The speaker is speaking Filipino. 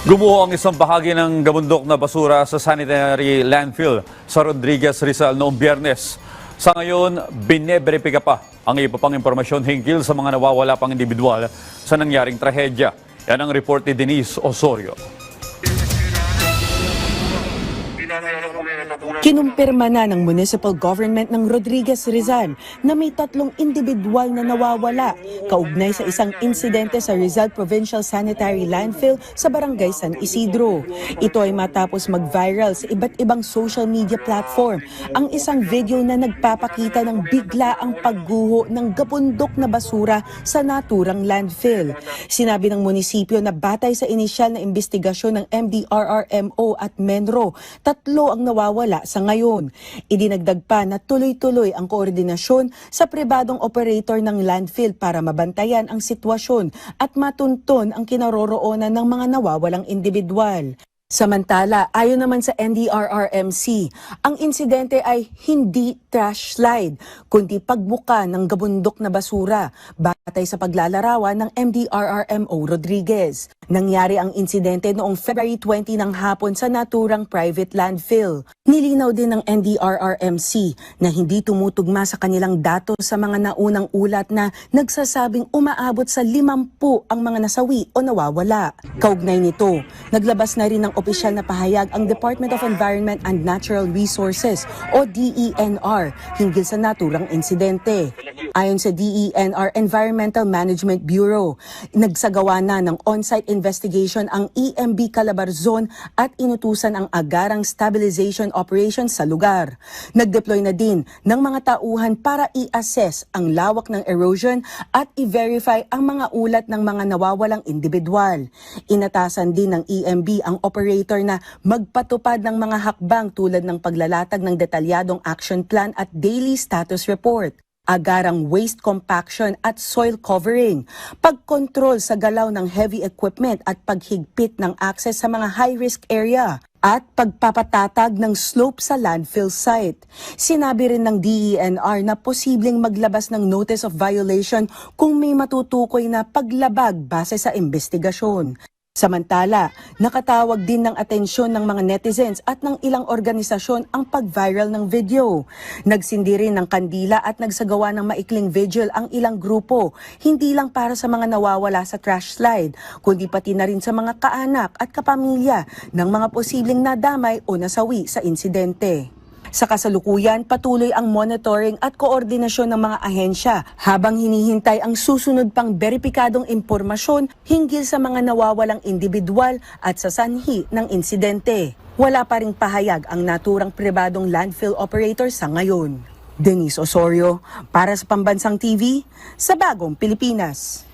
Gumuho ang isang bahagi ng gabundok na basura sa sanitary landfill sa Rodriguez, Rizal noong Biyernes. Sa ngayon, bineberipika pa ang iba pang impormasyon hinggil sa mga nawawala pang individual sa nangyaring trahedya. Yan ang report ni Denise Osorio. Kinumpirma na ng municipal government ng Rodriguez, Rizal na may 3 individual na nawawala kaugnay sa isang insidente sa Rizal Provincial Sanitary Landfill sa Barangay San Isidro. Ito ay matapos mag-viral sa iba't ibang social media platform ang isang video na nagpapakita ng bigla ang pagguho ng gabundok na basura sa naturang landfill. Sinabi ng munisipyo na batay sa inisyal na investigasyon ng MDRRMO at Menro, 3 ang nawawala sa ngayon. Idinagdag pa na tuloy-tuloy ang koordinasyon sa pribadong operator ng landfill para mabantayan ang sitwasyon at matunton ang kinaroroonan ng mga nawawalang individual. Samantala, ayon naman sa NDRRMC, ang insidente ay hindi trash slide, kundi pagbuka ng gabundok na basura, batay sa paglalarawan ng MDRRMO Rodriguez. Nangyari ang insidente noong February 20 ng hapon sa naturang private landfill. Nilinaw din ng NDRRMC na hindi tumutugma sa kanilang datos sa mga naunang ulat na nagsasabing umaabot sa 50 ang mga nasawi o nawawala. Kaugnay nito, naglabas na rin ng opisyal na pahayag ang Department of Environment and Natural Resources o DENR hinggil sa naturang insidente. Ayon sa DENR Environmental Management Bureau, nagsagawa na ng on-site investigation ang EMB Calabarzon at inutusan ang agarang stabilization operations sa lugar. Nag-deploy na din ng mga tauhan para i-assess ang lawak ng erosion at i-verify ang mga ulat ng mga nawawalang individual. Inatasan din ng EMB ang operator na magpatupad ng mga hakbang tulad ng paglalatag ng detalyadong action plan at daily status report, agarang waste compaction at soil covering, pagkontrol sa galaw ng heavy equipment at paghigpit ng access sa mga high-risk area, at pagpapatatag ng slope sa landfill site. Sinabi rin ng DENR na posibleng maglabas ng notice of violation kung may matutukoy na paglabag base sa investigasyon. Samantala, nakatawag din ng atensyon ng mga netizens at ng ilang organisasyon ang pag-viral ng video. Nagsindi rin ng kandila at nagsagawa ng maikling vigil ang ilang grupo, hindi lang para sa mga nawawala sa trash slide, kundi pati na rin sa mga kaanak at kapamilya ng mga posibleng nadamay o nasawi sa insidente. Sa kasalukuyan, patuloy ang monitoring at koordinasyon ng mga ahensya habang hinihintay ang susunod pang beripikadong impormasyon hinggil sa mga nawawalang individual at sa sanhi ng insidente. Wala pa ring pahayag ang naturang pribadong landfill operator sa ngayon. Denise Osorio, para sa Pambansang TV, sa Bagong Pilipinas.